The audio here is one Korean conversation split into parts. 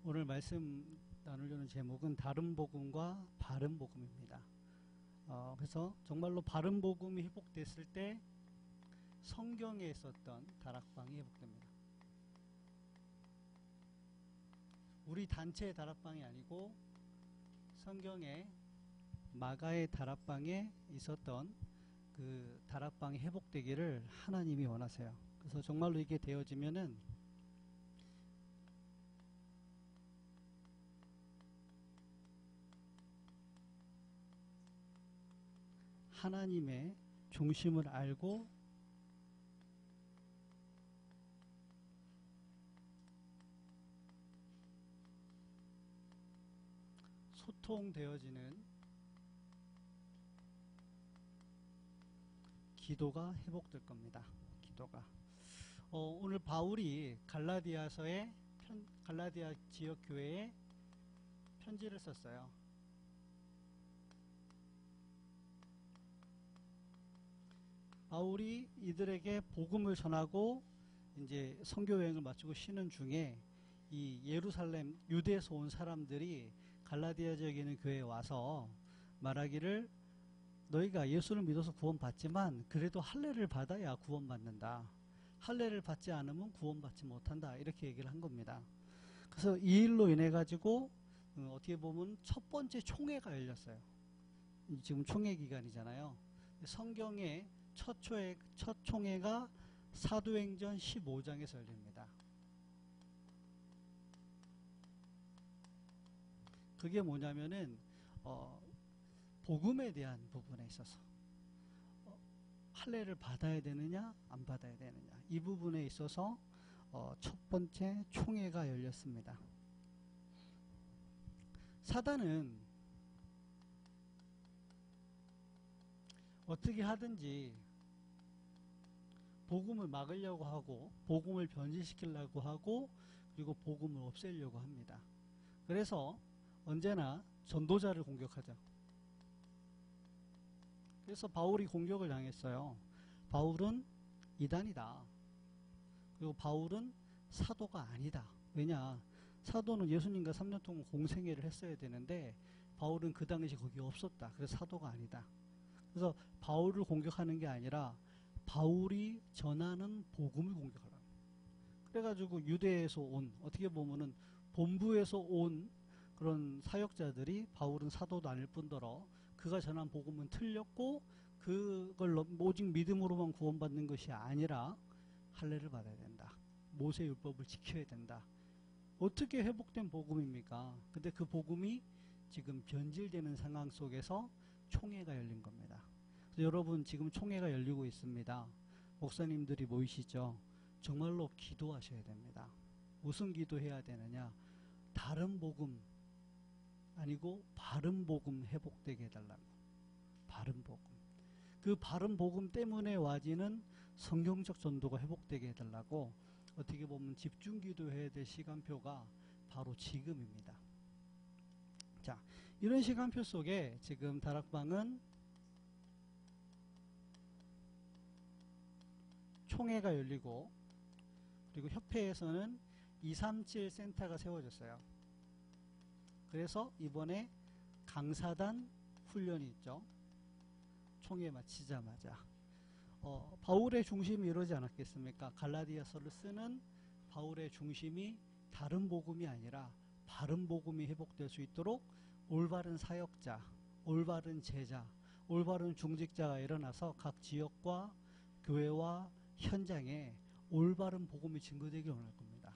오늘 말씀 나누려는 제목은 다른 복음과 바른 복음입니다. 그래서 정말로 바른 복음이 회복됐을 때 성경에 있었던 다락방이 회복됩니다. 우리 단체의 다락방이 아니고 성경에 마가의 다락방에 있었던 그 다락방이 회복되기를 하나님이 원하세요. 그래서 정말로 이게 되어지면은 하나님의 중심을 알고 소통되어지는 기도가 회복될 겁니다. 기도가. 오늘 바울이 갈라디아 지역 교회에 편지를 썼어요. 바울이 이들에게 복음을 전하고 이제 선교 여행을 마치고 쉬는 중에 이 예루살렘 유대에서 온 사람들이 갈라디아 지역에 있는 교회에 와서 말하기를 너희가 예수를 믿어서 구원받지만 그래도 할례를 받아야 구원받는다. 할례를 받지 않으면 구원받지 못한다. 이렇게 얘기를 한 겁니다. 그래서 이 일로 인해 가지고 어떻게 보면 첫 번째 총회가 열렸어요. 지금 총회 기간이잖아요. 성경의 첫 총회가 사도행전 15장에서 열립니다. 그게 뭐냐면은 복음에 대한 부분에 있어서 할례를 받아야 되느냐 안 받아야 되느냐 이 부분에 있어서 첫 번째 총회가 열렸습니다. 사단은 어떻게 하든지 복음을 막으려고 하고 복음을 변질시키려고 하고 그리고 복음을 없애려고 합니다. 그래서 언제나 전도자를 공격하죠. 그래서 바울이 공격을 당했어요. 바울은 이단이다. 그리고 바울은 사도가 아니다. 왜냐? 사도는 예수님과 3년 동안 공생애를 했어야 되는데 바울은 그 당시 거기 없었다. 그래서 사도가 아니다. 그래서 바울을 공격하는 게 아니라 바울이 전하는 복음을 공격하라. 그래가지고 유대에서 온 어떻게 보면은 본부에서 온 그런 사역자들이 바울은 사도도 아닐 뿐더러 그가 전한 복음은 틀렸고 그걸 오직 믿음으로만 구원받는 것이 아니라 할례를 받아야 된다. 모세 율법을 지켜야 된다. 어떻게 회복된 복음입니까? 근데 그 복음이 지금 변질되는 상황 속에서 총회가 열린 겁니다. 그래서 여러분 지금 총회가 열리고 있습니다. 목사님들이 모이시죠? 정말로 기도하셔야 됩니다. 무슨 기도해야 되느냐? 다른 복음 아니고 바른 복음 회복되게 해달라고. 바른 복음. 그 바른 복음 때문에 와지는 성경적 전도가 회복되게 해달라고 어떻게 보면 집중 기도해야 될 시간표가 바로 지금입니다. 자, 이런 시간표 속에 지금 다락방은 총회가 열리고 그리고 협회에서는 237 센터가 세워졌어요. 그래서 이번에 강사단 훈련이 있죠. 총회 마치자마자 바울의 중심이 이러지 않았겠습니까? 갈라디아서를 쓰는 바울의 중심이 다른 복음이 아니라 바른 복음이 회복될 수 있도록 올바른 사역자, 올바른 제자, 올바른 중직자가 일어나서 각 지역과 교회와 현장에 올바른 복음이 증거되길 원할 겁니다.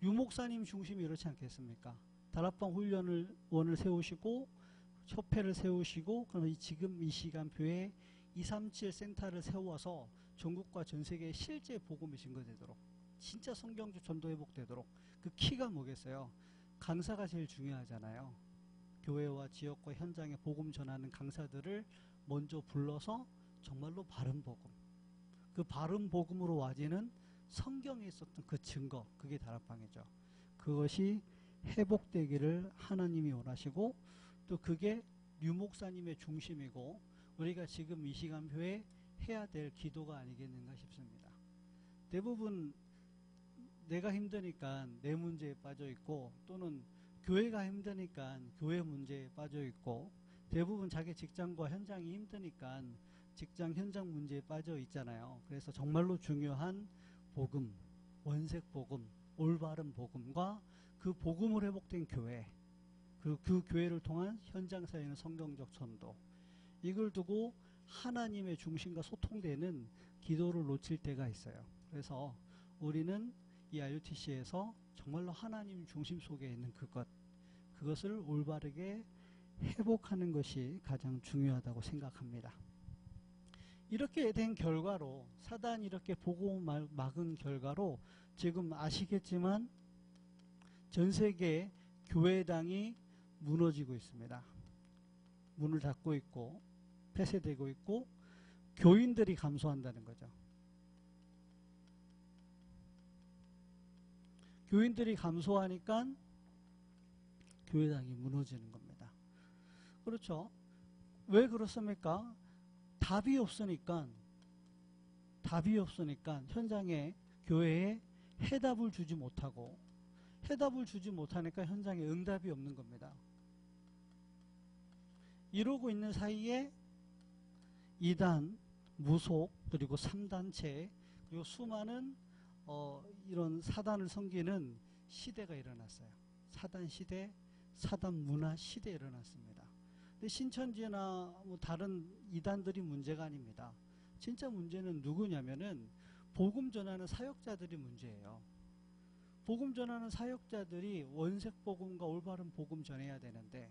유목사님 중심이 이렇지 않겠습니까? 다락방 훈련원을 세우시고 협회를 세우시고 그럼 지금 이 시간표에 237 센터를 세워서 전국과 전세계에 실제 복음이 증거되도록 진짜 성경적 전도 회복되도록 그 키가 뭐겠어요? 강사가 제일 중요하잖아요. 교회와 지역과 현장에 복음 전하는 강사들을 먼저 불러서 정말로 바른 복음, 그 바른 복음으로 와지는 성경에 있었던 그 증거, 그게 다락방이죠. 그것이 회복되기를 하나님이 원하시고 또 그게 류목사님의 중심이고 우리가 지금 이 시간표에 해야 될 기도가 아니겠는가 싶습니다. 대부분 내가 힘드니까 내 문제에 빠져 있고, 또는 교회가 힘드니까 교회 문제에 빠져 있고, 대부분 자기 직장과 현장이 힘드니까 직장 현장 문제에 빠져 있잖아요. 그래서 정말로 중요한 복음, 원색 복음, 올바른 복음과 그 복음을 회복된 교회, 그리고 그 교회를 통한 현장 사회는 성경적 전도, 이걸 두고 하나님의 중심과 소통되는 기도를 놓칠 때가 있어요. 그래서 우리는 이 RUTC에서 정말로 하나님 중심 속에 있는 그것을 올바르게 회복하는 것이 가장 중요하다고 생각합니다. 이렇게 된 결과로, 사단이 이렇게 복음을 막은 결과로 지금 아시겠지만 전 세계 교회당이 무너지고 있습니다. 문을 닫고 있고 폐쇄되고 있고 교인들이 감소한다는 거죠. 교인들이 감소하니까 교회당이 무너지는 겁니다. 그렇죠? 왜 그렇습니까? 답이 없으니까 현장에, 교회에 해답을 주지 못하고, 해답을 주지 못하니까 현장에 응답이 없는 겁니다. 이러고 있는 사이에 이단, 무속, 그리고 3단체, 그리고 수많은 이런 사단을 섬기는 시대가 일어났어요. 사단 시대, 사단 문화 시대에 일어났습니다. 근데 신천지나 뭐 다른 이단들이 문제가 아닙니다. 진짜 문제는 누구냐면은 복음 전하는 사역자들이 문제예요. 복음 전하는 사역자들이 원색 복음과 올바른 복음 전해야 되는데,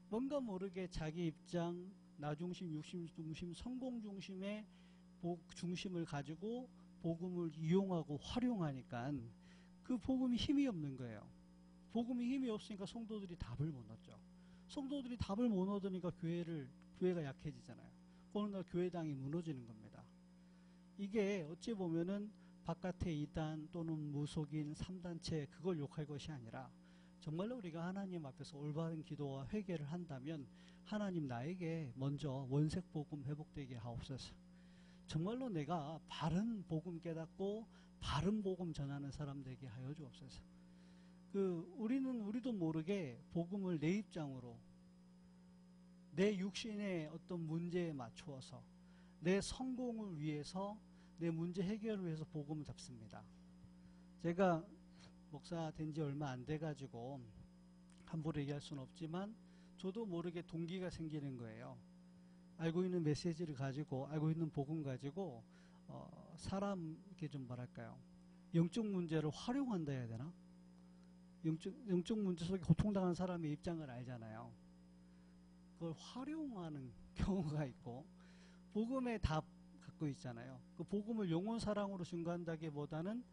뭔가 모르게 자기 입장, 나 중심, 육심 중심, 성공 중심의 중심을 가지고 복음을 이용하고 활용하니까 그 복음이 힘이 없는 거예요. 복음이 힘이 없으니까 성도들이 답을 못 얻죠. 성도들이 답을 못 얻으니까 교회가 약해지잖아요. 어느 날 교회당이 무너지는 겁니다. 이게 어찌 보면은 바깥의 이단 또는 무속인 3단체 그걸 욕할 것이 아니라, 정말로 우리가 하나님 앞에서 올바른 기도와 회개를 한다면 하나님 나에게 먼저 원색 복음 회복되게 하옵소서. 정말로 내가 바른 복음 깨닫고 바른 복음 전하는 사람 되게 하여 주옵소서. 우리도 모르게 복음을 내 입장으로, 내 육신의 어떤 문제에 맞추어서, 내 성공을 위해서, 내 문제 해결을 위해서 복음을 잡습니다. 제가 목사 된 지 얼마 안 돼가지고 함부로 얘기할 수는 없지만 저도 모르게 동기가 생기는 거예요. 알고 있는 메시지를 가지고, 알고 있는 복음 가지고 사람 이렇게 좀 뭐랄까요, 영적 문제를 활용한다 해야 되나? 영적 문제 속에 고통당한 사람의 입장을 알잖아요. 그걸 활용하는 경우가 있고, 복음의 답 갖고 있잖아요. 그 복음을 영혼 사랑으로 증거한다기보다는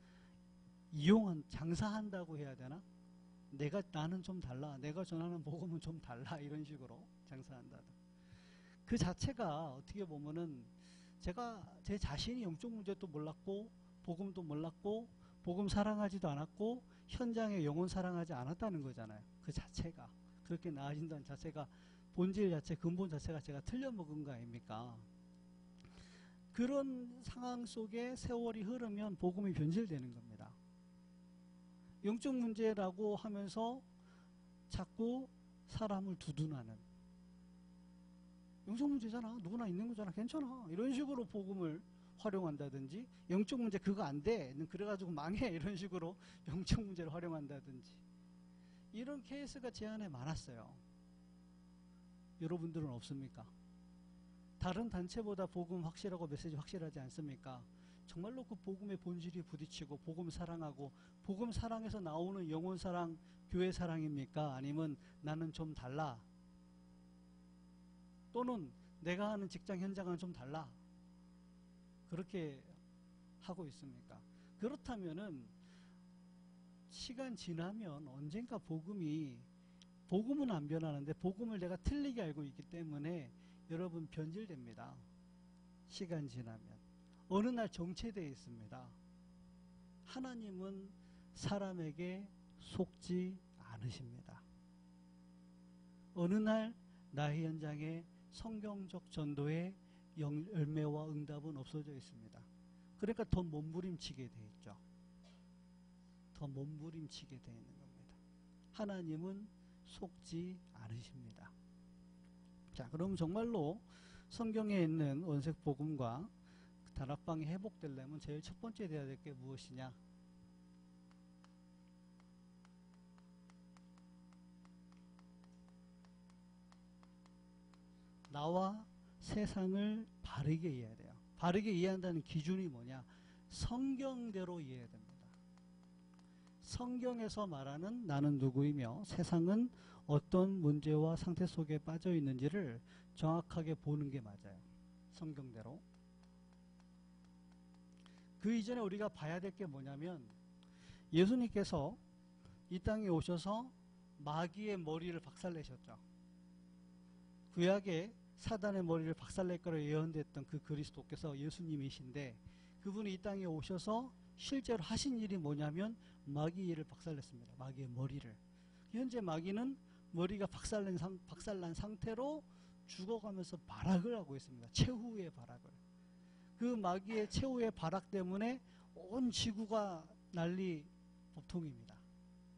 장사한다고 해야 되나? 나는 좀 달라, 내가 전하는 복음은 좀 달라, 이런 식으로 장사한다. 그 자체가 어떻게 보면은 제 자신이 영적 문제도 몰랐고 복음도 몰랐고 복음 사랑하지도 않았고 현장에 영혼 사랑하지 않았다는 거잖아요. 그 자체가 그렇게 나아진다는 자체가, 본질 자체, 근본 자체가 제가 틀려먹은 거 아닙니까? 그런 상황 속에 세월이 흐르면 복음이 변질되는 겁니다. 영적 문제라고 하면서 자꾸 사람을 두둔하는, 영적 문제잖아, 누구나 있는 거잖아, 괜찮아, 이런 식으로 복음을 활용한다든지, 영적 문제 그거 안 돼, 그래가지고 망해, 이런 식으로 영적 문제를 활용한다든지, 이런 케이스가 제 안에 많았어요. 여러분들은 없습니까? 다른 단체보다 복음 확실하고 메시지 확실하지 않습니까? 정말로 그 복음의 본질이 부딪히고 복음 사랑하고, 복음 사랑에서 나오는 영혼 사랑, 교회 사랑입니까? 아니면 나는 좀 달라, 또는 내가 하는 직장 현장은 좀 달라, 그렇게 하고 있습니까? 그렇다면은 시간 지나면 언젠가 복음은 안 변하는데 복음을 내가 틀리게 알고 있기 때문에 여러분 변질됩니다. 시간 지나면 어느 날 정체되어 있습니다. 하나님은 사람에게 속지 않으십니다. 어느 날 나의 현장에 성경적 전도의 열매와 응답은 없어져 있습니다. 그러니까 더 몸부림치게 돼 있죠. 더 몸부림치게 되어 있는 겁니다. 하나님은 속지 않으십니다. 자, 그럼 정말로 성경에 있는 원색복음과 다락방이 회복되려면 제일 첫 번째 돼야 될 게 무엇이냐? 나와 세상을 바르게 이해해야 돼요. 바르게 이해한다는 기준이 뭐냐? 성경대로 이해해야 됩니다. 성경에서 말하는 나는 누구이며 세상은 어떤 문제와 상태 속에 빠져 있는지를 정확하게 보는 게 맞아요. 성경대로. 그 이전에 우리가 봐야 될 게 뭐냐면 예수님께서 이 땅에 오셔서 마귀의 머리를 박살내셨죠. 구약에 사단의 머리를 박살낼 거라 예언됐던 그 그리스도께서 예수님이신데 그분이 이 땅에 오셔서 실제로 하신 일이 뭐냐면 마귀를 박살냈습니다. 마귀의 머리를. 현재 마귀는 머리가 박살난 상태로 죽어가면서 발악을 하고 있습니다. 최후의 발악을. 그 마귀의 최후의 발악 때문에 온 지구가 난리 법통입니다.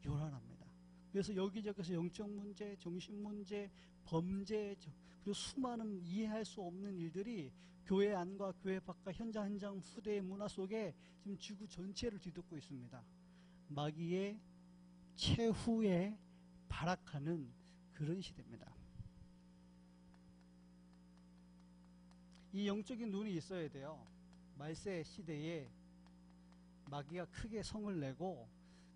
요란합니다. 그래서 여기저기서 영적 문제, 정신 문제, 범죄, 그리고 수많은 이해할 수 없는 일들이 교회 안과 교회 밖과 현장 후대의 문화 속에 지금 지구 전체를 뒤덮고 있습니다. 마귀의 최후의 발악하는 그런 시대입니다. 이 영적인 눈이 있어야 돼요. 말세 시대에 마귀가 크게 성을 내고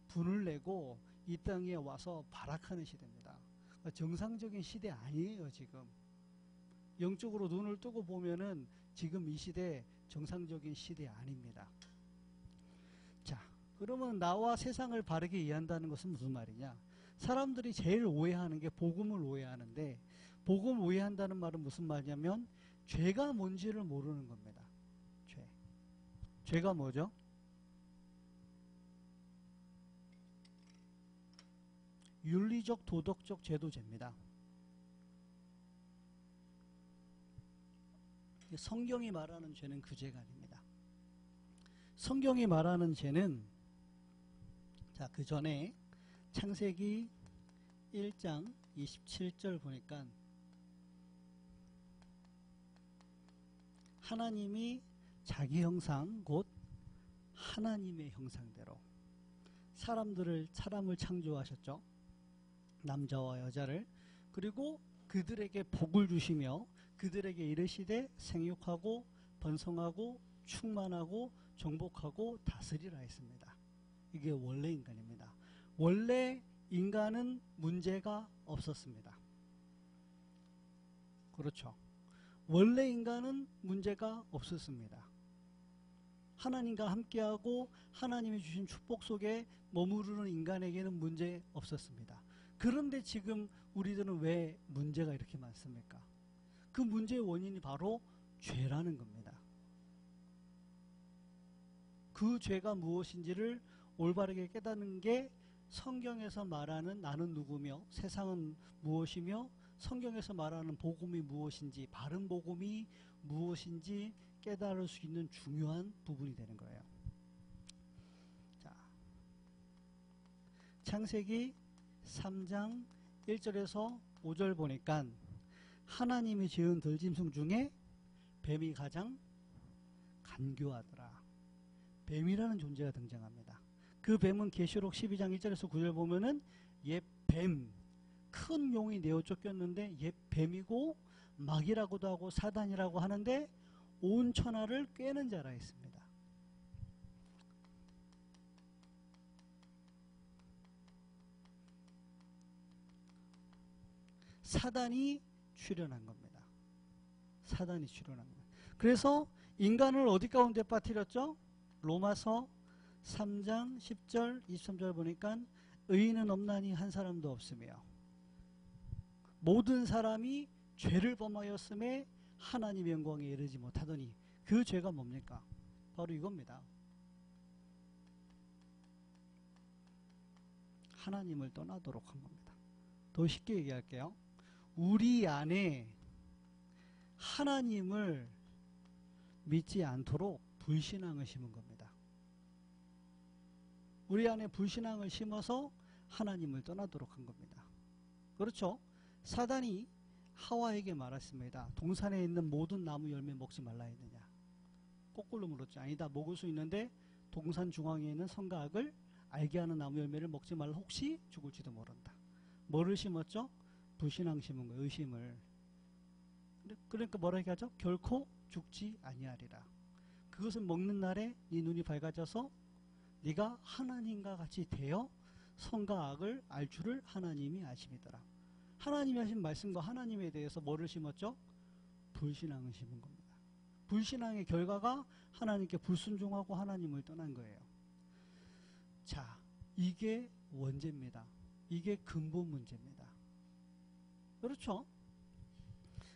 분을 내고 이 땅에 와서 발악하는 시대입니다. 그러니까 정상적인 시대 아니에요. 지금 영적으로 눈을 뜨고 보면은 지금 이 시대 정상적인 시대 아닙니다. 자, 그러면 나와 세상을 바르게 이해한다는 것은 무슨 말이냐? 사람들이 제일 오해하는 게 복음을 오해하는데, 복음 오해한다는 말은 무슨 말이냐면 죄가 뭔지를 모르는 겁니다. 죄가 뭐죠? 윤리적 도덕적 제도죄입니다. 성경이 말하는 죄는 그 죄가 아닙니다. 성경이 말하는 죄는, 자, 그 전에 창세기 1장 27절 보니까 하나님이 자기 형상 곧 하나님의 형상대로 사람을 창조하셨죠. 남자와 여자를. 그리고 그들에게 복을 주시며 그들에게 이르시되 생육하고 번성하고 충만하고 정복하고 다스리라 했습니다. 이게 원래 인간입니다. 원래 인간은 문제가 없었습니다. 그렇죠. 원래 인간은 문제가 없었습니다. 하나님과 함께하고 하나님이 주신 축복 속에 머무르는 인간에게는 문제 없었습니다. 그런데 지금 우리들은 왜 문제가 이렇게 많습니까? 그 문제의 원인이 바로 죄라는 겁니다. 그 죄가 무엇인지를 올바르게 깨닫는 게 성경에서 말하는 나는 누구며 세상은 무엇이며 성경에서 말하는 복음이 무엇인지, 바른 복음이 무엇인지 깨달을 수 있는 중요한 부분이 되는 거예요. 자, 창세기 3장 1절에서 5절 보니까 하나님이 지은 들짐승 중에 뱀이 가장 간교하더라. 뱀이라는 존재가 등장합니다. 그 뱀은 계시록 12장 1절에서 9절 보면은 옛 뱀, 큰 용이 내어 쫓겼는데 옛 뱀이고 마귀라고도 하고 사단이라고 하는데 온 천하를 꿰는 자라 했습니다. 사단이 출현한 겁니다. 사단이 출현한 겁니다. 그래서 인간을 어디 가운데 빠뜨렸죠? 로마서 3장 10절 23절 보니까 의인은 없나니 한 사람도 없으며 모든 사람이 죄를 범하였음에 하나님의 영광에 이르지 못하더니 그 죄가 뭡니까? 바로 이겁니다. 하나님을 떠나도록 한 겁니다. 더 쉽게 얘기할게요. 우리 안에 하나님을 믿지 않도록 불신앙을 심은 겁니다. 우리 안에 불신앙을 심어서 하나님을 떠나도록 한 겁니다. 그렇죠? 사단이 하와에게 말했습니다. 동산에 있는 모든 나무 열매 먹지 말라 했느냐. 거꾸로 물었죠. 아니다. 먹을 수 있는데 동산 중앙에 있는 선과 악을 알게 하는 나무 열매를 먹지 말라. 혹시 죽을지도 모른다. 뭐를 심었죠? 불신앙 심은 거예요. 의심을. 그러니까 뭐라 얘기하죠? 결코 죽지 아니하리라. 그것을 먹는 날에 네 눈이 밝아져서 네가 하나님과 같이 되어 선과 악을 알 줄을 하나님이 아심이더라. 하나님이 하신 말씀과 하나님에 대해서 뭐를 심었죠? 불신앙을 심은 겁니다. 불신앙의 결과가 하나님께 불순종하고 하나님을 떠난 거예요. 자, 이게 원죄입니다. 이게 근본 문제입니다. 그렇죠?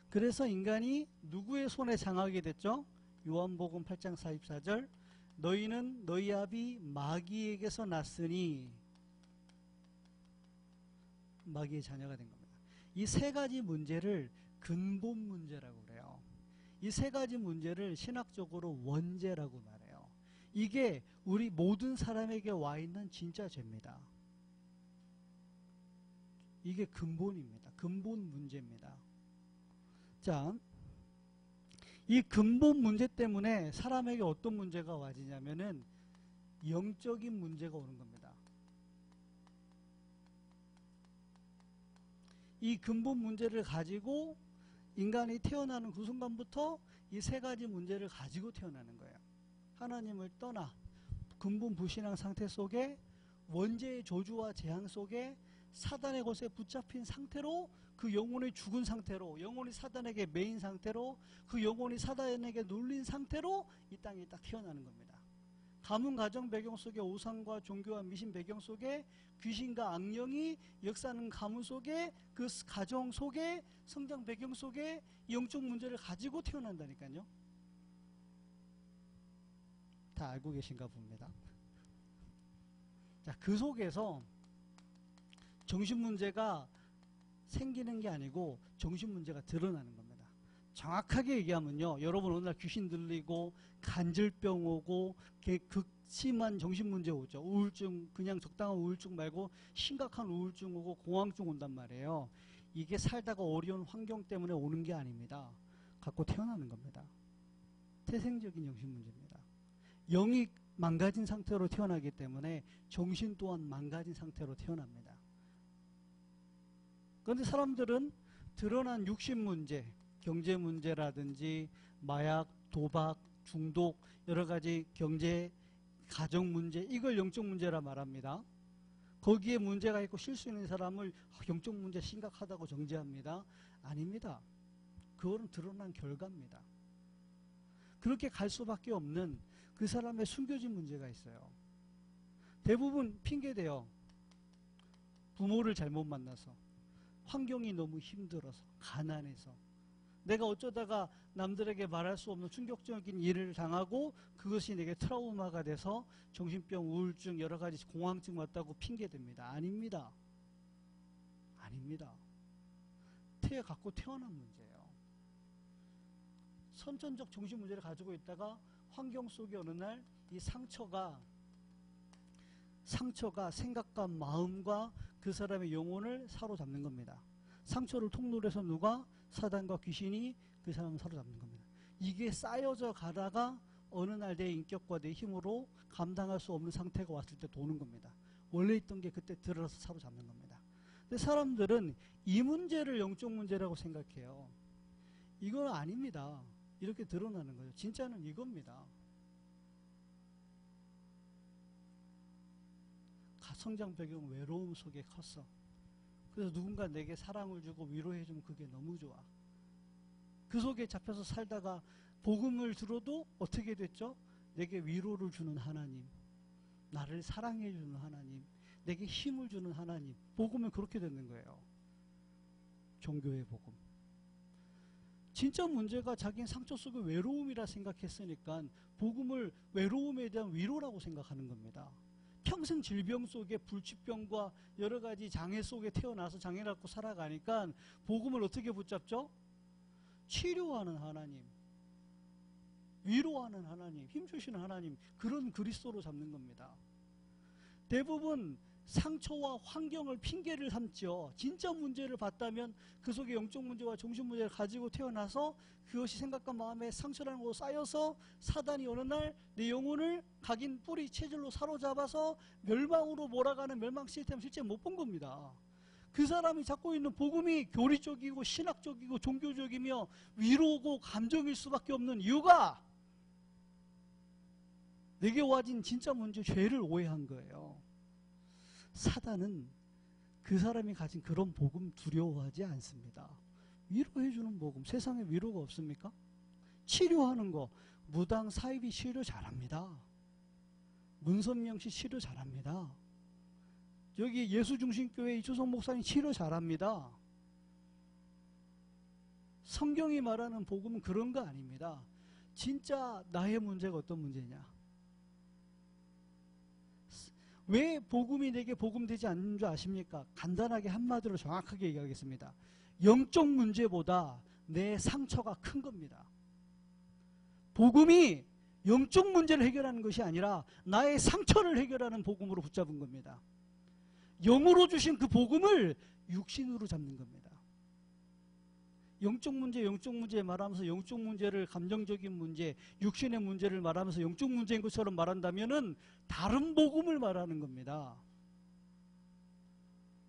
그래서 인간이 누구의 손에 장하게 됐죠? 요한복음 8장 44절 너희는 너희 아비 마귀에게서 났으니 마귀의 자녀가 된 겁니다. 이 세 가지 문제를 근본 문제라고 그래요. 이 세 가지 문제를 신학적으로 원죄라고 말해요. 이게 우리 모든 사람에게 와 있는 진짜 죄입니다. 이게 근본입니다. 근본 문제입니다. 자, 이 근본 문제 때문에 사람에게 어떤 문제가 와지냐면은 영적인 문제가 오는 겁니다. 이 근본 문제를 가지고 인간이 태어나는 그 순간부터 이 세 가지 문제를 가지고 태어나는 거예요. 하나님을 떠나 근본 불신앙 상태 속에 원죄의 저주와 재앙 속에 사단의 것에 붙잡힌 상태로 그 영혼이 죽은 상태로 영혼이 사단에게 매인 상태로 그 영혼이 사단에게 눌린 상태로 이 땅에 딱 태어나는 겁니다. 가문 가정 배경 속에 우상과 종교와 미신 배경 속에 귀신과 악령이 역사하는 가문 속에 그 가정 속에 성장 배경 속에 영적 문제를 가지고 태어난다니까요. 다 알고 계신가 봅니다. 자, 그 속에서 정신문제가 생기는 게 아니고 정신문제가 드러나는 겁니다. 정확하게 얘기하면요. 여러분 어느 날 귀신 들리고 간질병 오고 극심한 정신문제 오죠. 우울증, 그냥 적당한 우울증 말고 심각한 우울증 오고 공황증 온단 말이에요. 이게 살다가 어려운 환경 때문에 오는 게 아닙니다. 갖고 태어나는 겁니다. 태생적인 정신문제입니다. 영이 망가진 상태로 태어나기 때문에 정신 또한 망가진 상태로 태어납니다. 그런데 사람들은 드러난 육신 문제, 경제 문제라든지 마약, 도박, 중독, 여러 가지 경제, 가정 문제, 이걸 영적 문제라 말합니다. 거기에 문제가 있고 실수 있는 사람을 영적 문제 심각하다고 정죄합니다. 아닙니다. 그거는 드러난 결과입니다. 그렇게 갈 수밖에 없는 그 사람의 숨겨진 문제가 있어요. 대부분 핑계대요. 부모를 잘못 만나서, 환경이 너무 힘들어서, 가난해서, 내가 어쩌다가 남들에게 말할 수 없는 충격적인 일을 당하고 그것이 내게 트라우마가 돼서 정신병, 우울증, 여러 가지 공황증 왔다고 핑계댑니다. 아닙니다. 아닙니다. 갖고 태어난 문제예요. 선천적 정신 문제를 가지고 있다가 환경 속에 어느 날 이 상처가 생각과 마음과 그 사람의 영혼을 사로잡는 겁니다. 상처를 통로로 해서 누가? 사단과 귀신이 그 사람을 사로잡는 겁니다. 이게 쌓여져 가다가 어느 날 내 인격과 내 힘으로 감당할 수 없는 상태가 왔을 때 도는 겁니다. 원래 있던 게 그때 들어서 사로잡는 겁니다. 근데 사람들은 이 문제를 영적 문제라고 생각해요. 이건 아닙니다. 이렇게 드러나는 거죠. 진짜는 이겁니다. 성장 배경 외로움 속에 컸어. 그래서 누군가 내게 사랑을 주고 위로해주면 그게 너무 좋아. 그 속에 잡혀서 살다가 복음을 들어도 어떻게 됐죠? 내게 위로를 주는 하나님, 나를 사랑해주는 하나님, 내게 힘을 주는 하나님. 복음은 그렇게 되는 거예요. 종교의 복음. 진짜 문제가 자기는 상처 속의 외로움이라 생각했으니까 복음을 외로움에 대한 위로라고 생각하는 겁니다. 평생 질병 속에 불치병과 여러 가지 장애 속에 태어나서 장애 갖고 살아가니까 복음을 어떻게 붙잡죠? 치료하는 하나님, 위로하는 하나님, 힘주시는 하나님, 그런 그리스도로 잡는 겁니다. 대부분 상처와 환경을 핑계를 삼죠. 진짜 문제를 봤다면 그 속에 영적 문제와 정신 문제를 가지고 태어나서 그것이 생각과 마음에 상처라는 것으로 쌓여서 사단이 어느 날 내 영혼을 각인 뿌리 체질로 사로잡아서 멸망으로 몰아가는 멸망 시스템을 실제 못 본 겁니다. 그 사람이 갖고 있는 복음이 교리적이고 신학적이고 종교적이며 위로고 감정일 수밖에 없는 이유가 내게 와진 진짜 문제, 죄를 오해한 거예요. 사단은 그 사람이 가진 그런 복음 두려워하지 않습니다. 위로해주는 복음, 세상에 위로가 없습니까? 치료하는 거, 무당 사이비 치료 잘합니다. 문선명 씨 치료 잘합니다. 여기 예수중심교회 이초성 목사님 치료 잘합니다. 성경이 말하는 복음은 그런 거 아닙니다. 진짜 나의 문제가 어떤 문제냐? 왜 복음이 내게 복음되지 않는 줄 아십니까? 간단하게 한마디로 정확하게 얘기하겠습니다. 영적 문제보다 내 상처가 큰 겁니다. 복음이 영적 문제를 해결하는 것이 아니라 나의 상처를 해결하는 복음으로 붙잡은 겁니다. 영으로 주신 그 복음을 육신으로 잡는 겁니다. 영적 문제 말하면서 영적 문제를 감정적인 문제, 육신의 문제를 말하면서 영적 문제인 것처럼 말한다면은 다른 복음을 말하는 겁니다.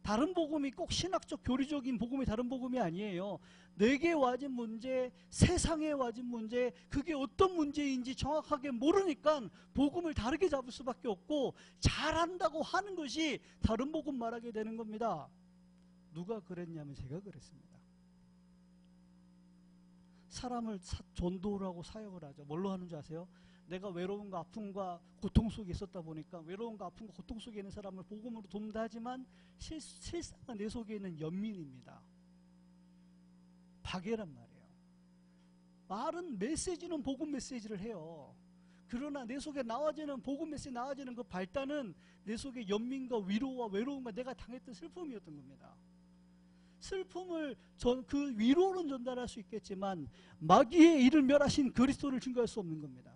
다른 복음이 꼭 신학적 교리적인 복음이 다른 복음이 아니에요. 내게 와진 문제, 세상에 와진 문제, 그게 어떤 문제인지 정확하게 모르니까 복음을 다르게 잡을 수밖에 없고 잘한다고 하는 것이 다른 복음 말하게 되는 겁니다. 누가 그랬냐면 제가 그랬습니다. 사람을 전도를 하고 사역을 하죠. 뭘로 하는 줄 아세요? 내가 외로움과 아픔과 고통 속에 있었다 보니까 외로움과 아픔과 고통 속에 있는 사람을 복음으로 돕는다 하지만 실상은 내 속에 있는 연민입니다. 박애란 말이에요. 말은 메시지는 복음 메시지를 해요. 그러나 내 속에 나와지는 복음 메시지 나와지는 그 발단은 내 속에 연민과 위로와 외로움과 내가 당했던 슬픔이었던 겁니다. 슬픔을 그 위로는 전달할 수 있겠지만 마귀의 이를 멸하신 그리스도를 증거할 수 없는 겁니다.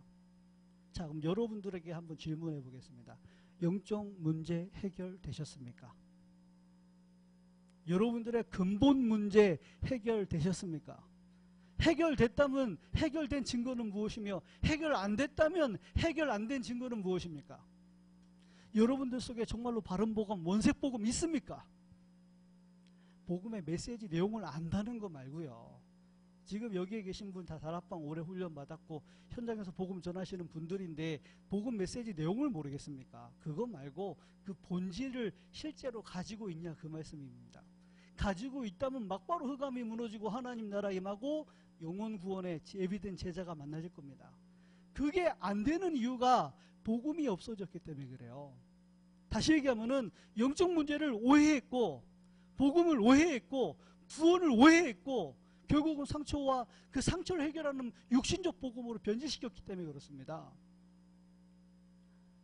자, 그럼 여러분들에게 한번 질문해 보겠습니다. 영적 문제 해결되셨습니까? 여러분들의 근본 문제 해결되셨습니까? 해결됐다면 해결된 증거는 무엇이며 해결 안 됐다면 해결 안 된 증거는 무엇입니까? 여러분들 속에 정말로 바른 복음, 원색 복음 있습니까? 복음의 메시지 내용을 안다는 거 말고요. 지금 여기에 계신 분 다 다락방 오래 훈련 받았고 현장에서 복음 전하시는 분들인데 복음 메시지 내용을 모르겠습니까? 그거 말고 그 본질을 실제로 가지고 있냐 그 말씀입니다. 가지고 있다면 막바로 흑암이 무너지고 하나님 나라 임하고 영혼 구원에 예비된 제자가 만나질 겁니다. 그게 안 되는 이유가 복음이 없어졌기 때문에 그래요. 다시 얘기하면은 영적 문제를 오해했고 복음을 오해했고 구원을 오해했고 결국은 상처와 그 상처를 해결하는 육신적 복음으로 변질시켰기 때문에 그렇습니다.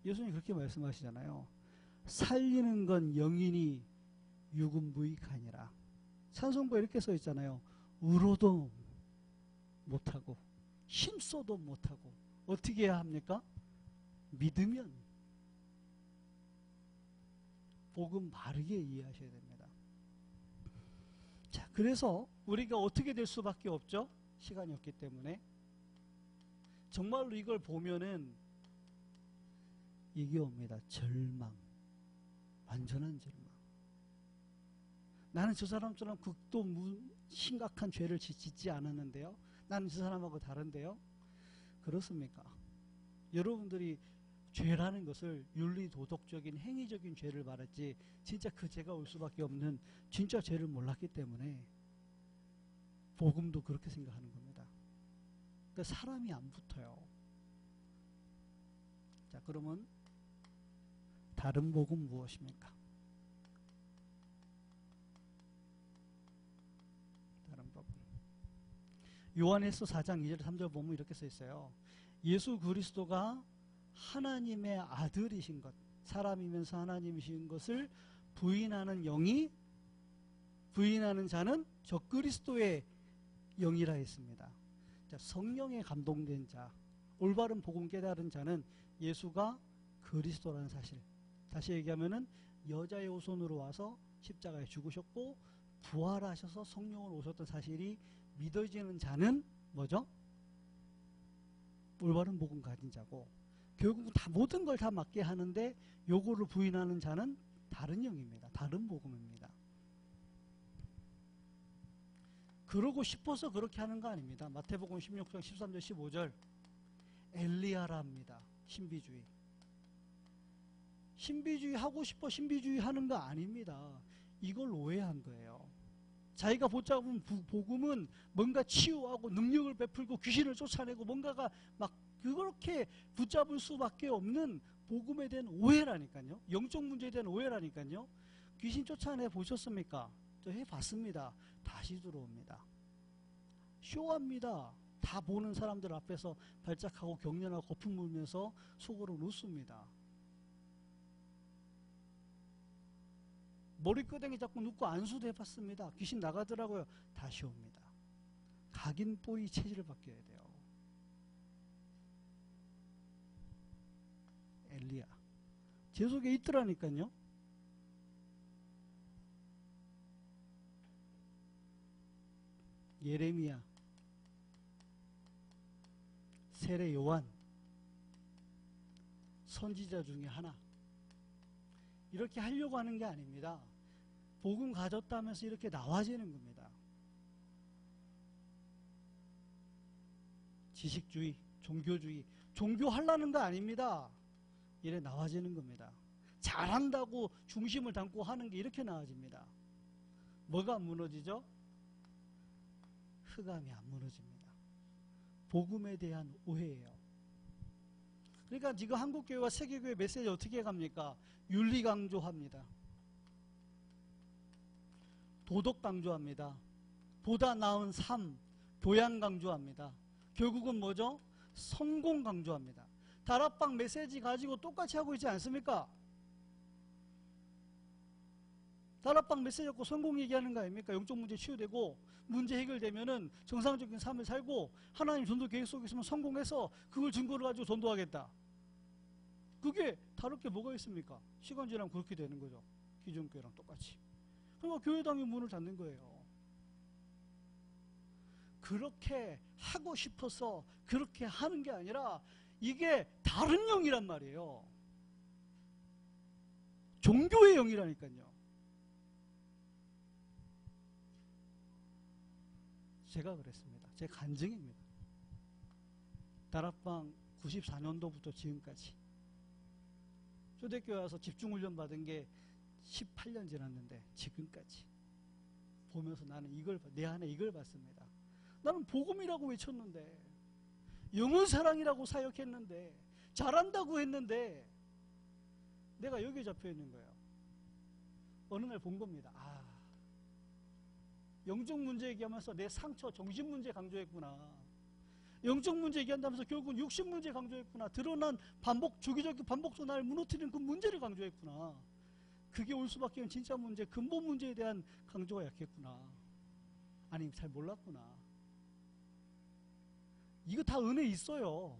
예수님이 그렇게 말씀하시잖아요. 살리는 건 영이니 육은 무익하니라. 찬송부에 이렇게 써 있잖아요. 울어도 못하고 힘써도 못하고 어떻게 해야 합니까? 믿으면. 복음 바르게 이해하셔야 됩니다. 자, 그래서 우리가 어떻게 될 수밖에 없죠? 시간이 없기 때문에. 정말로 이걸 보면은 이게 옵니다. 절망. 완전한 절망. 나는 저 사람처럼 극도 심각한 죄를 짓지 않았는데요. 나는 저 사람하고 다른데요. 그렇습니까? 여러분들이 죄라는 것을 윤리도덕적인 행위적인 죄를 말했지 진짜 그 죄가 올 수밖에 없는 진짜 죄를 몰랐기 때문에 복음도 그렇게 생각하는 겁니다. 그러니까 사람이 안 붙어요. 자, 그러면 다른 복음 무엇입니까? 다른 복음. 요한일서 4장 2절 3절 보면 이렇게 써 있어요. 예수 그리스도가 하나님의 아들이신 것, 사람이면서 하나님이신 것을 부인하는 영이 부인하는 자는 적그리스도의 영이라 했습니다. 자, 성령에 감동된 자, 올바른 복음 깨달은 자는 예수가 그리스도라는 사실 다시 얘기하면은 여자의 후손으로 와서 십자가에 죽으셨고 부활하셔서 성령으로 오셨던 사실이 믿어지는 자는 뭐죠? 올바른 복음 가진 자고, 결국 다 모든 걸 다 맞게 하는데 요거를 부인하는 자는 다른 영입니다. 다른 복음입니다. 그러고 싶어서 그렇게 하는 거 아닙니다. 마태복음 16장 13절 15절 엘리야라 합니다. 신비주의. 신비주의 하고 싶어 신비주의 하는 거 아닙니다. 이걸 오해한 거예요. 자기가 붙잡은 복음은 뭔가 치유하고 능력을 베풀고 귀신을 쫓아내고 뭔가가 막 그렇게 붙잡을 수밖에 없는 복음에 대한 오해라니까요. 영적 문제에 대한 오해라니까요. 귀신 쫓아내 보셨습니까? 저 해봤습니다. 다시 들어옵니다. 쇼합니다. 다 보는 사람들 앞에서 발작하고 경련하고 거품 물면서 속으로 웃습니다. 머리끄댕이 잡고 눕고 안수도 해봤습니다. 귀신 나가더라고요. 다시 옵니다. 각인 뿌리 체질을 바뀌어야 돼요. 엘리야 제 속에 있더라니까요. 예레미야, 세례 요한, 선지자 중에 하나. 이렇게 하려고 하는 게 아닙니다. 복음 가졌다면서 이렇게 나와지는 겁니다. 지식주의, 종교주의, 종교하려는 거 아닙니다. 이래 나와지는 겁니다. 잘한다고 중심을 담고 하는 게 이렇게 나와집니다. 뭐가 무너지죠? 흑암이 안 무너집니다. 복음에 대한 오해예요. 그러니까 지금 한국교회와 세계교회 메시지 어떻게 갑니까? 윤리 강조합니다. 도덕 강조합니다. 보다 나은 삶, 교양 강조합니다. 결국은 뭐죠? 성공 강조합니다. 다락방 메시지 가지고 똑같이 하고 있지 않습니까? 다락방 메시지 갖고 성공 얘기하는 거 아닙니까? 영적 문제 치유되고 문제 해결되면은 정상적인 삶을 살고 하나님 전도 계획 속에 있으면 성공해서 그걸 증거를 가지고 전도하겠다. 그게 다를 게 뭐가 있습니까? 시간 지나면 그렇게 되는 거죠. 기존 교회랑 똑같이. 그러니까 교회당의 문을 닫는 거예요. 그렇게 하고 싶어서 그렇게 하는 게 아니라 이게 다른 영이란 말이에요. 종교의 영이라니까요. 제가 그랬습니다. 제 간증입니다. 다락방 94년도부터 지금까지 초대교회 와서 집중훈련 받은 게 18년 지났는데 지금까지 보면서 나는 이걸, 내 안에 이걸 봤습니다. 나는 복음이라고 외쳤는데, 영혼사랑이라고 사역했는데, 잘한다고 했는데 내가 여기에 잡혀 있는 거예요. 어느 날 본 겁니다. 아, 영적 문제 얘기하면서 내 상처, 정신 문제 강조했구나. 영적 문제 얘기한다면서 결국은 육신 문제 강조했구나. 드러난 주기적인 반복적으로 날 무너뜨리는 그 문제를 강조했구나. 그게 올 수밖에 없는 진짜 문제, 근본 문제에 대한 강조가 약했구나. 아니, 잘 몰랐구나. 이거 다 은혜 있어요.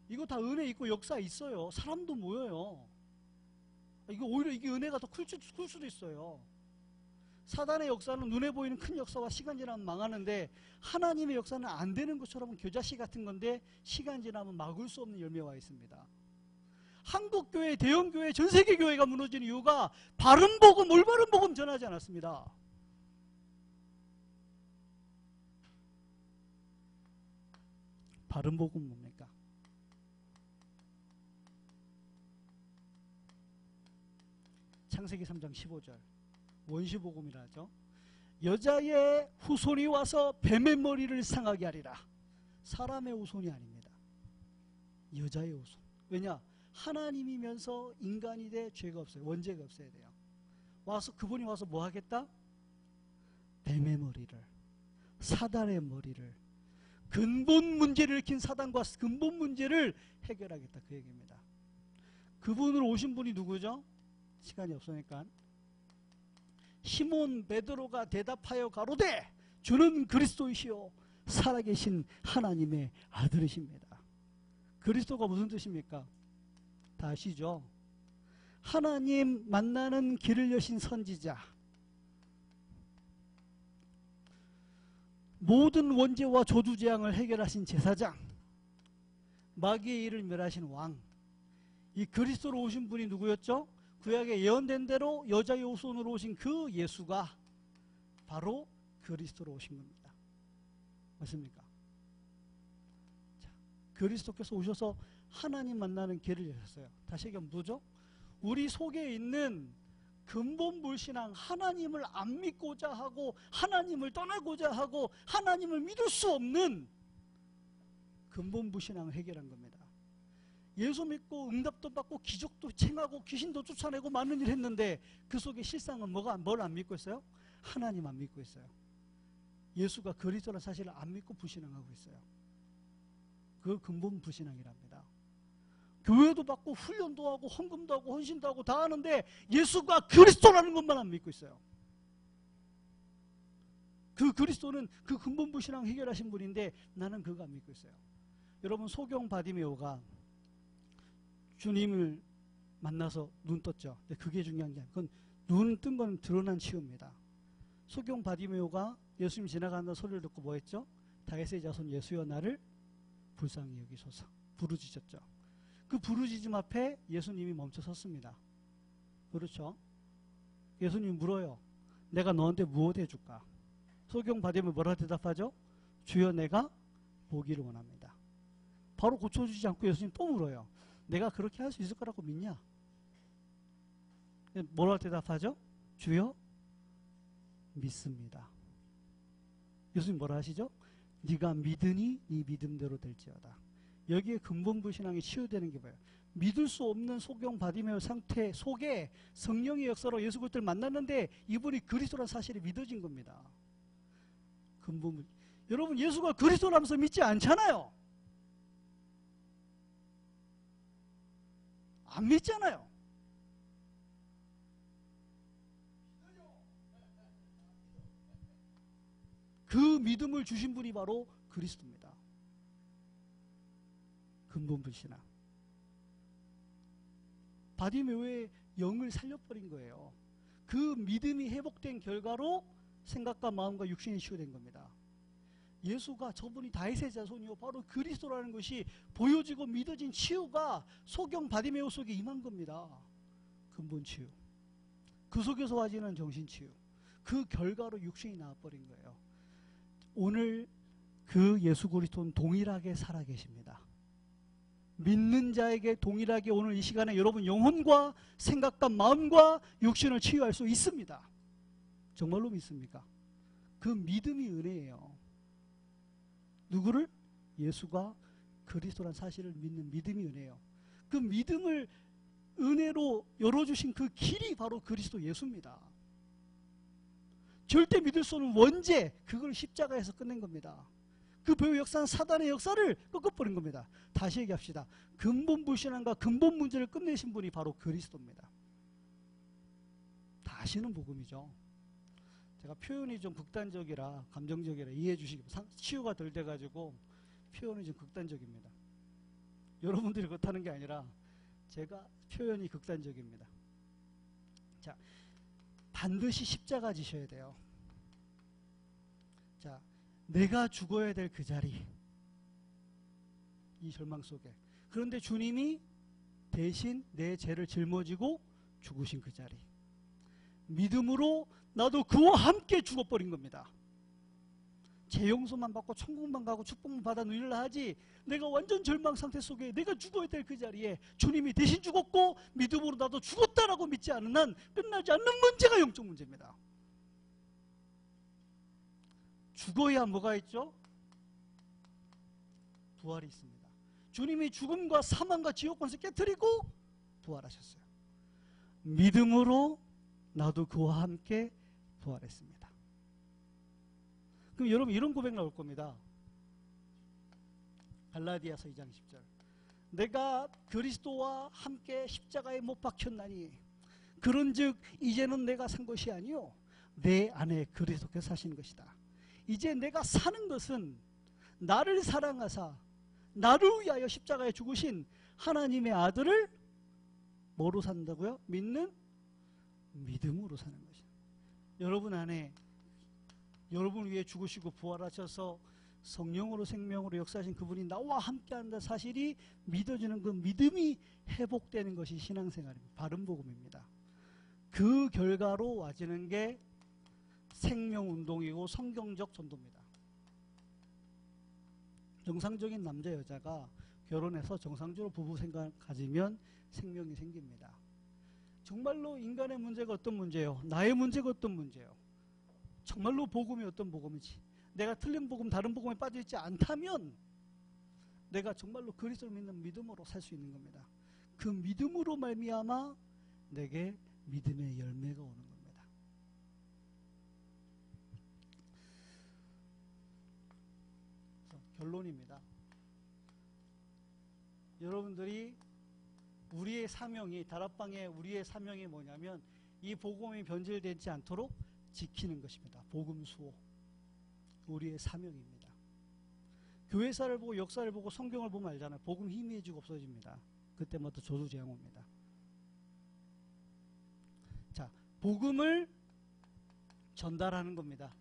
이거 다 은혜 있고 역사 있어요. 사람도 모여요. 이거 오히려 이게 은혜가 더 클 수도 있어요. 사단의 역사는 눈에 보이는 큰 역사와 시간 지나면 망하는데 하나님의 역사는 안 되는 것처럼 겨자씨 같은 건데 시간 지나면 막을 수 없는 열매가 있습니다. 한국교회, 대형교회, 전세계교회가 무너지는 이유가 바른 복음, 올바른 복음 전하지 않았습니다. 바른 복음 뭡니까? 창세기 3장 15절 원시복음이라 하죠. 여자의 후손이 와서 뱀의 머리를 상하게 하리라. 사람의 후손이 아닙니다. 여자의 후손. 왜냐? 하나님이면서 인간이 돼 죄가 없어요. 원죄가 없어야 돼요. 와서 그분이 와서 뭐 하겠다? 뱀의 머리를, 사단의 머리를, 근본 문제를 일으킨 사단과 근본 문제를 해결하겠다, 그 얘기입니다. 그분으로 오신 분이 누구죠? 시간이 없으니까 시몬 베드로가 대답하여 가로되 주는 그리스도이시요 살아계신 하나님의 아들이십니다. 그리스도가 무슨 뜻입니까? 다 아시죠? 하나님 만나는 길을 여신 선지자, 모든 원죄와 저주재앙을 해결하신 제사장, 마귀의 일을 멸하신 왕, 이 그리스도로 오신 분이 누구였죠? 구약에 예언된 대로 여자의 후손으로 오신 그 예수가 바로 그리스도로 오신 겁니다. 맞습니까? 자, 그리스도께서 오셔서 하나님 만나는 길을 여셨어요. 다시 얘기하면 뭐죠? 우리 속에 있는 근본 불신앙, 하나님을 안 믿고자 하고 하나님을 떠나고자 하고 하나님을 믿을 수 없는 근본 불신앙을 해결한 겁니다. 예수 믿고 응답도 받고 기적도 행하고 귀신도 쫓아내고 많은 일 했는데 그 속에 실상은 뭘 안 믿고 있어요? 하나님 안 믿고 있어요. 예수가 그리스도라는 사실을 안 믿고 불신앙하고 있어요. 그 근본 불신앙이랍니다. 교회도 받고 훈련도 하고 헌금도 하고 헌신도 하고 다 하는데 예수가 그리스도라는 것만 안 믿고 있어요. 그 그리스도는 그 근본 불신앙 해결하신 분인데 나는 그거 안 믿고 있어요. 여러분, 소경 바디메오가 주님을 만나서 눈 떴죠. 근데 그게 중요한 게 아니에요. 그건 눈 뜬 건 드러난 치유입니다. 소경 바디메오가 예수님 지나가는 소리를 듣고 뭐 했죠? 다윗의 자손 예수여 나를 불쌍히 여기소서 부르짖었죠. 그 부르짖음 앞에 예수님이 멈춰 섰습니다. 그렇죠? 예수님이 물어요. 내가 너한테 무엇 해줄까? 소경 바디메오 뭐라 대답하죠? 주여 내가 보기를 원합니다. 바로 고쳐주지 않고 예수님 또 물어요. 내가 그렇게 할 수 있을 거라고 믿냐? 뭐라 대답하죠? 주여 믿습니다. 예수님 뭐라 하시죠? 네가 믿으니 네 믿음대로 될지어다. 여기에 근본 불신앙이 치유되는 게 뭐예요? 믿을 수 없는 소경 바디메오 상태 속에 성령의 역사로 예수 그리스도를 만났는데 이분이 그리스도라는 사실이 믿어진 겁니다. 근본 여러분, 예수가 그리스도라면서 믿지 않잖아요. 안 믿잖아요. 그 믿음을 주신 분이 바로 그리스도입니다. 근본 불신앙. 바디메오의 영을 살려버린 거예요. 그 믿음이 회복된 결과로 생각과 마음과 육신이 치유된 겁니다. 예수가 저분이 다윗의 자손이요 바로 그리스도라는 것이 보여지고 믿어진 치유가 소경 바디메오 속에 임한 겁니다. 근본 치유. 그 속에서 와지는 정신 치유. 그 결과로 육신이 나와버린 거예요. 오늘 그 예수 그리스도는 동일하게 살아계십니다. 믿는 자에게 동일하게 오늘 이 시간에 여러분 영혼과 생각과 마음과 육신을 치유할 수 있습니다. 정말로 믿습니까? 그 믿음이 은혜예요. 누구를? 예수가 그리스도란 사실을 믿는 믿음이 은혜예요. 그 믿음을 은혜로 열어주신 그 길이 바로 그리스도 예수입니다. 절대 믿을 수 없는 원죄, 그걸 십자가에서 끝낸 겁니다. 그 배후 역사는 사단의 역사를 꺾어버린 겁니다. 다시 얘기합시다. 근본 불신앙과 근본 문제를 끝내신 분이 바로 그리스도입니다. 다시는 복음이죠. 제가 표현이 좀 극단적이라 감정적이라 이해해 주시기 치유가 덜 돼가지고 표현이 좀 극단적입니다. 여러분들이 그렇다는 게 아니라 제가 표현이 극단적입니다. 자, 반드시 십자가 지셔야 돼요. 자, 내가 죽어야 될 그 자리, 이 절망 속에. 그런데 주님이 대신 내 죄를 짊어지고 죽으신 그 자리. 믿음으로 나도 그와 함께 죽어버린 겁니다. 죄 용서만 받고 천국만 가고 축복만 받아 누리라 하지, 내가 완전 절망 상태 속에 내가 죽어야 될 그 자리에 주님이 대신 죽었고 믿음으로 나도 죽었다라고 믿지 않는 한 끝나지 않는 문제가 영적 문제입니다. 죽어야 뭐가 있죠? 부활이 있습니다. 주님이 죽음과 사망과 지옥권세 깨뜨리고 부활하셨어요. 믿음으로 나도 그와 함께 부활했습니다. 그럼 여러분 이런 고백 나올 겁니다. 갈라디아서 2장 10절. 내가 그리스도와 함께 십자가에 못 박혔나니 그런즉 이제는 내가 산 것이 아니요 내 안에 그리스도께서 사신 것이다. 이제 내가 사는 것은 나를 사랑하사 나를 위하여 십자가에 죽으신 하나님의 아들을 뭐로 산다고요? 믿는 믿음으로 사는 것이죠. 여러분 안에 여러분 위해 죽으시고 부활하셔서 성령으로 생명으로 역사하신 그분이 나와 함께한다 사실이 믿어지는 그 믿음이 회복되는 것이 신앙생활입니다. 바른 복음입니다. 그 결과로 와지는 게 생명운동이고 성경적 전도입니다. 정상적인 남자 여자가 결혼해서 정상적으로 부부 생각 가지면 생명이 생깁니다. 정말로 인간의 문제가 어떤 문제예요? 나의 문제가 어떤 문제예요? 정말로 복음이 어떤 복음이지? 내가 틀린 복음, 다른 복음에 빠져있지 않다면 내가 정말로 그리스도를 믿는 믿음으로 살 수 있는 겁니다. 그 믿음으로 말미암아 내게 믿음의 열매가 오는 겁니다. 결론입니다. 여러분들이 우리의 사명이 다락방에 우리의 사명이 뭐냐면 이 복음이 변질되지 않도록 지키는 것입니다. 복음 수호 우리의 사명입니다. 교회사를 보고 역사를 보고 성경을 보면 알잖아요. 복음 희미해지고 없어집니다. 그때마다 조두재앙 옵니다. 자, 복음을 전달하는 겁니다.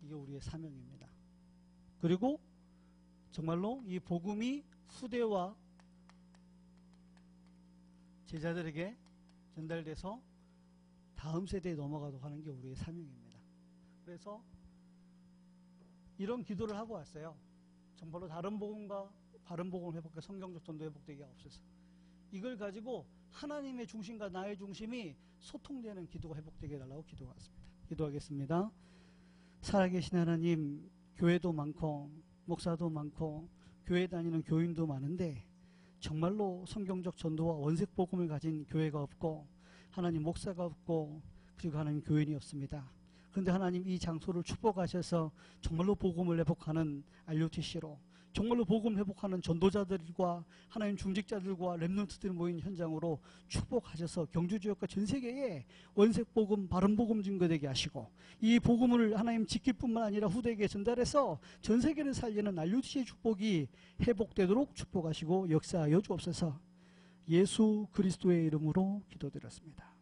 이게 우리의 사명입니다. 그리고 정말로 이 복음이 후대와 제자들에게 전달돼서 다음 세대에 넘어가도록 하는 게 우리의 사명입니다. 그래서 이런 기도를 하고 왔어요. 정말로 다른 복음과 바른 복음을 회복해 성경적 전도 회복되게 하옵소서. 이걸 가지고 하나님의 중심과 나의 중심이 소통되는 기도가 회복되게 해달라고 기도하겠습니다. 기도하겠습니다. 살아계신 하나님, 교회도 많고 목사도 많고 교회 다니는 교인도 많은데 정말로 성경적 전도와 원색 복음을 가진 교회가 없고 하나님 목사가 없고 그리고 하나님 교인이 없습니다. 그런데 하나님 이 장소를 축복하셔서 정말로 복음을 회복하는 RUTC로 정말로 복음을 회복하는 전도자들과 하나님 중직자들과 렘넌트들이 모인 현장으로 축복하셔서 경주지역과 전세계에 원색 복음, 바른 복음 증거되게 하시고 이 복음을 하나님 지킬 뿐만 아니라 후대에게 전달해서 전세계를 살리는 RUTC의 축복이 회복되도록 축복하시고 역사하여 주옵소서. 예수 그리스도의 이름으로 기도드렸습니다.